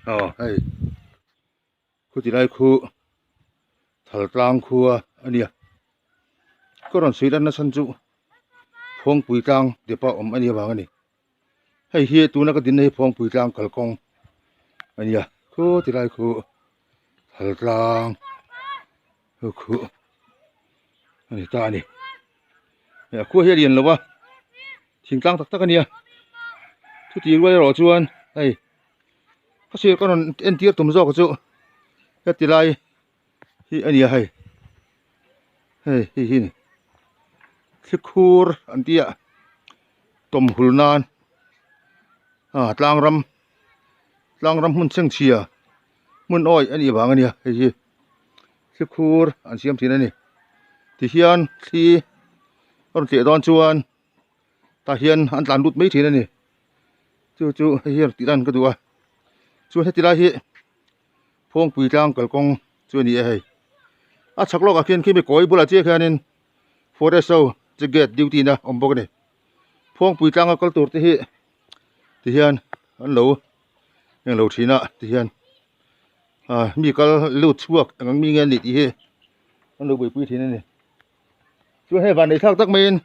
hey khu chỉ đây khu thal tlang khu anh à córon suy nó sân trụ phong bùi tlang để bảo anh vàng anh hay hi tu nó cái tin này phong bùi tlang cầu công anh à khu chỉ đây khu thal tlang khu anh ta anh ya khu hi điền rồi thỉnh tlang tắc tắc anh chút tiền quay rồi chuan hey có sự con anh tiết tụm gió cái chỗ cái tỷ lai hi anh hay hi cái khur anh tia tụm hul nan tlang ram mun cheng chia mun oi anh vàng anh hi cái khur anh xem thế này thì hiền thì con trẻ đón chuan ta hiền anh làm đút mấy thế này chú hiền tí đàn cái đùa chú hết tí lai hi phong bùi tlang cầu công chú này hay chắc lo cả khi bị coi bula chia khan nên forest showจะ get duty na bốc này phong bùi tlang cái tổ thì hiền anh lâu thì na thì hiền mi cái lâu chuộc anh mi nghe lịch thì anh lâu bùi thì này chú hay vào đây thắc tắc men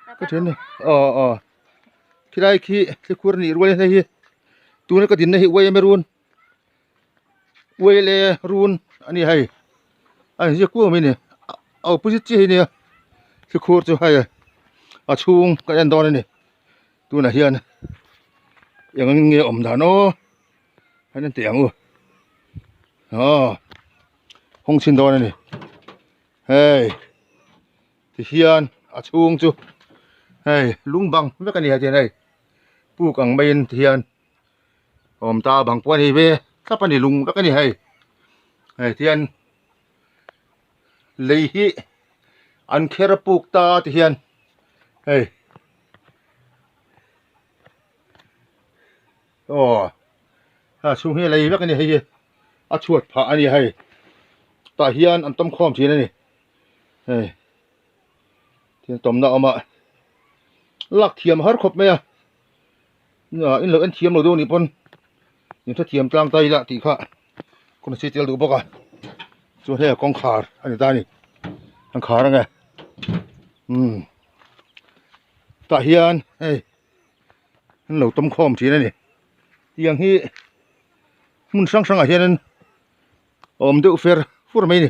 cái chuyện này khi đây khi khuôn này rồi này tu nó cái tin này quay merun quay le run anh hay anh chỉ cua mình này opposite này cái khuôn cho hay chung cái anh đó này tu là hiền yang nghe đàn nó hay nên tiếng không xin đó này hey thì hiền chung chú hey lung băng mấy cái này thế này pu càng bên thì hiền ta bằng quan hệ về các bạn lung các cái này hay thiên lấy hi ăn kher puk ta thì hiền hay chung hi lấy các cái này hay chuột phá anh hay ta hiền ăn tôm khom thế này hay thiên tôm nào mà lắc thiềm hết khop mày in lực anh thiềm rồi đâu nị pon nhưngถ้า thiềm tlang tayละthì khá con sẽ tiêu được bao cả cho thế con khả anh ta này anh khả đó nghe tại hiền hey anh lẩu tôm khom chỉ này tiếng hi muốn sang sang ở hiền được phèr phur mấy này